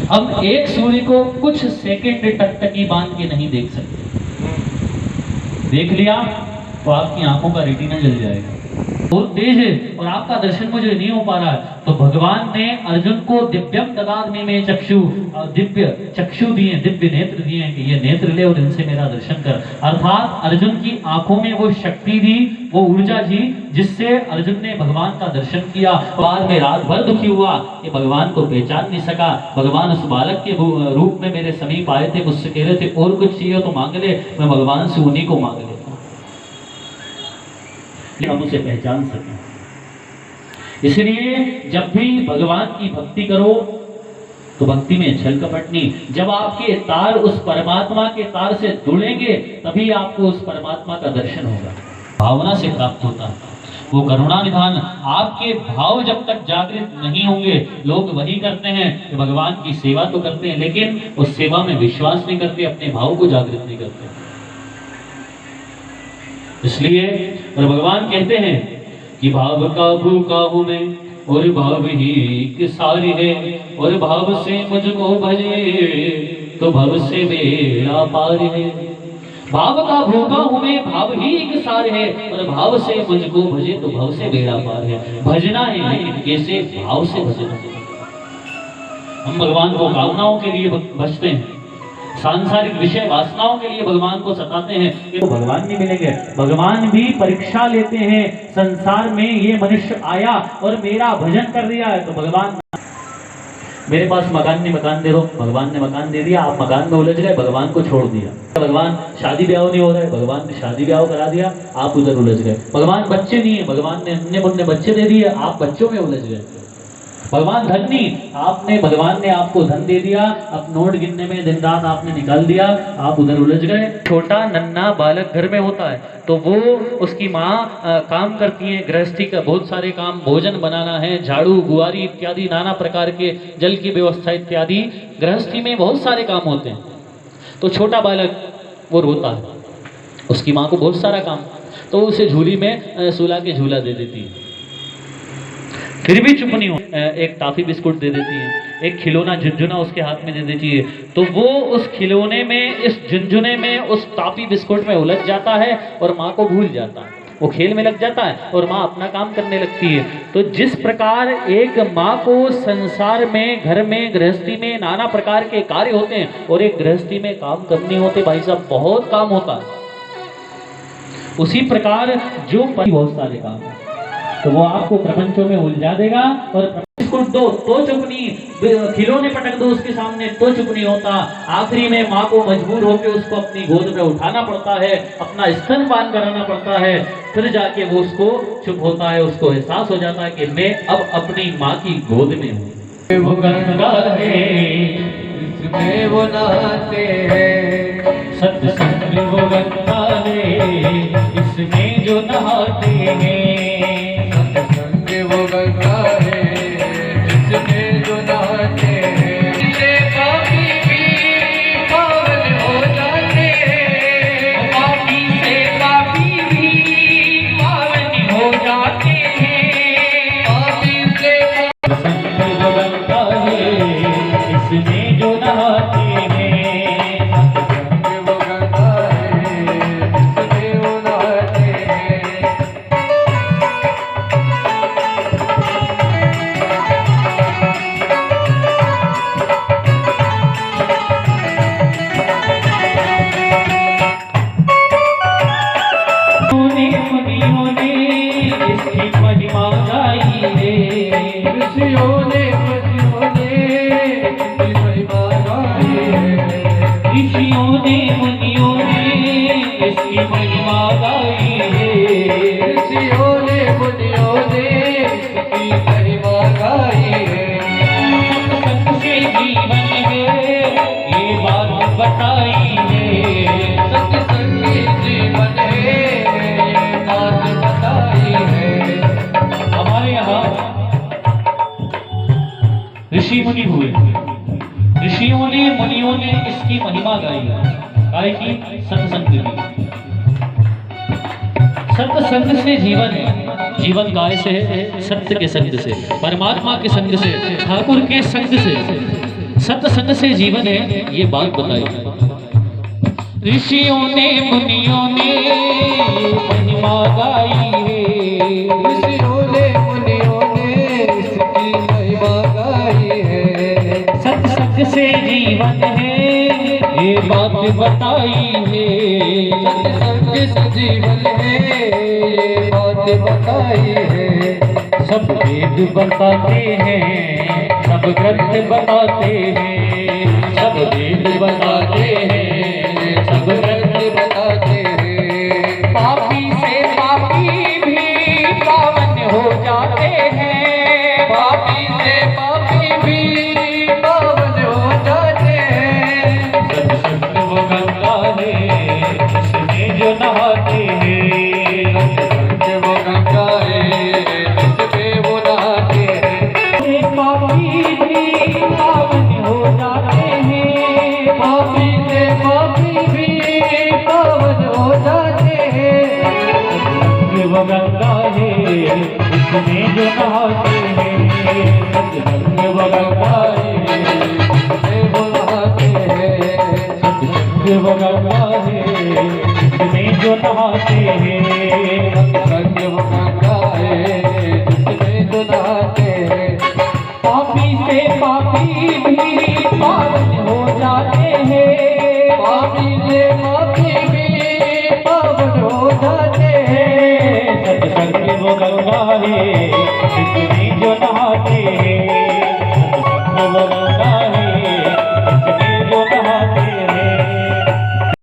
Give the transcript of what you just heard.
हम एक सूर्य को कुछ सेकंड टकटकी बांध के नहीं देख सकते। देख लिया तो आपकी आंखों का रेटिना जल जाएगा, बहुत तेज है और आपका दर्शन मुझे नहीं हो पा रहा है। तो भगवान ने अर्जुन को दिव्यम ददामि में चक्षु, दिव्य चक्षु दिए, दिव्य नेत्र दिए कि ये नेत्र ले और इनसे मेरा दर्शन कर। अर्थात अर्जुन की आंखों में वो शक्ति दी, वो ऊर्जा दी, जिससे अर्जुन ने भगवान का दर्शन किया। बाद में रात भर दुखी हुआ कि भगवान को पहचान नहीं सका। भगवान उस बालक के रूप में मेरे समीप आए थे, मुझसे कह रहे थे और कुछ चाहिए तो मांग ले, मैं भगवान से उन्हीं को मांग लेता, हम उसे पहचान सकें। इसलिए जब भी भगवान की भक्ति करो तो भक्ति में छल कपट नहीं। जब आपके तार उस परमात्मा के तार से जुड़ेंगे तभी आपको उस परमात्मा का दर्शन होगा, भावना से प्राप्त होता है वो करुणा निधान। आपके भाव जब तक जागृत नहीं होंगे, लोग वही करते हैं कि भगवान की सेवा तो करते हैं लेकिन उस सेवा में विश्वास नहीं करते, अपने भाव को जागृत नहीं करते। इसलिए और भगवान कहते हैं कि भाव का भूखा हूं मैं और भाव ही एक सारी है, और भाव से मुझको भजे तो भव से बेड़ा पार है। भाव का भूखा हूं मैं, भाव ही एक सार है, और भाव से मुझको भजे तो भव से बेड़ा पार है। भजना है लेकिन कैसे? भाव से भजना है। हम भगवान को कामनाओं के लिए भजते हैं, सांसारिक विषय वासनाओं के लिए भगवान को सताते हैं, तो भगवान नहीं मिलेंगे। भगवान भी परीक्षा लेते हैं, संसार में ये मनुष्य आया और मेरा भजन कर दिया है तो भगवान, मेरे पास मकान नहीं, मकान दे दो, भगवान ने मकान दे दिया, आप मकान में उलझ गए, भगवान को छोड़ दिया। भगवान शादी ब्याह नहीं हो रहा है, भगवान ने शादी ब्याह करा दिया, आप उधर उलझ गए। भगवान बच्चे नहीं है, भगवान ने अन्य मुन्ने बच्चे दे दिए, आप बच्चों में उलझ गए। भगवान धन नहीं, आपने, भगवान ने आपको धन दे दिया, अब नोट गिनने में दिन रात आपने निकाल दिया, आप उधर उलझ गए। छोटा नन्हा बालक घर में होता है तो वो उसकी माँ काम करती है, गृहस्थी का बहुत सारे काम, भोजन बनाना है, झाड़ू बुआरी इत्यादि नाना प्रकार के, जल की व्यवस्था इत्यादि, गृहस्थी में बहुत सारे काम होते हैं। तो छोटा बालक वो रोता है, उसकी माँ को बहुत सारा काम, तो उसे झूली में सुला के झूला दे देती है, फिर भी चुप नहीं हो, एक टॉफी बिस्कुट दे देती है, एक खिलौना झुनझुना उसके हाथ में दे देती है, तो वो उस खिलौने में, इस झुनझुने में, उस टॉफी बिस्कुट में उलझ जाता है और माँ को भूल जाता है, वो खेल में लग जाता है और माँ अपना काम करने लगती है। तो जिस प्रकार एक माँ को संसार में, घर में, गृहस्थी में नाना प्रकार के कार्य होते हैं और एक गृहस्थी में काम करने होते, भाई साहब बहुत काम होता है, उसी प्रकार जो बहुत सारे काम है तो वो आपको प्रपंचों में उलझा देगा। और बिस्कुट दो तो चुप नहीं, खिलौने पटक दो उसके सामने तो चुप नहीं होता। आखिरी में माँ को मजबूर होकर उसको अपनी गोद में उठाना पड़ता है, अपना स्तनपान कराना पड़ता है, फिर जाके वो उसको चुप होता है, उसको एहसास हो जाता है कि मैं अब अपनी माँ की गोद में हूँ। वो गंगा है इसमें वो नहाते हैं, सत्संग वो गंगा है इसमें जो नहाते हैं, वो गंगा है जिसमें जो नहाते हैं, इससे पापी भी पावन हो जाते हैं, पापी से पापी भी पावन हो जाते हैं, पापी से संत जो गंगा है इसमें जो नहाते हैं, संत वो गंगा है इसमें वो नहाते हैं। ऋषियों ने मुनियों ने इसकी महिमा गाई है, ऋषियों ने मुनियों ने इसकी महिमा गाई है। सत्संग से जीवन है ये बात बताई है, सत्संगी जीवन है ये बात बताई है। हमारे यहाँ ऋषि मुनि हुए, ऋषियों ने मुनियों ने इसकी महिमा गाई है, गाय की सत्संग की। सत्संग से जीवन है, जीवन गाय से है, सत्य के संग से, परमात्मा के संग से, ठाकुर के संग से। सत्संग से जीवन है, ये बात बताई। ऋषियों ने मुनियों ने महिमा गाई है, ऋषियों ने मुनियों ने इसकी महिमा गाई है। सत्संग से जीवन है, ये बात बताई है। सत्संग से जीवन है, ये बात बताई है। सब वेद बताते हैं, सब ग्रंथ बताते हैं, सब वेद बताते हैं, सब ग्रंथ बताते हैं। पापी से पापी भी पावन हो जाते हैं, पापी से पापी भी पावन हो जाते हैं। सत्संग वो गंगा है, इसमें जो नहाते हैं, सत्संग वो गंगा है, जिसमें वो नहाते हैं। पापी भी पावन हो जाते हैं, पापी से पापी भी पावन हो जाते हैं। वो गंगा है, इसमें जो नहाते हैं, सत्संग वो गंगा है, जिसमें वो नहाते हैं। सत्संग वो गंगा है, इसमें जो नहाते हैं।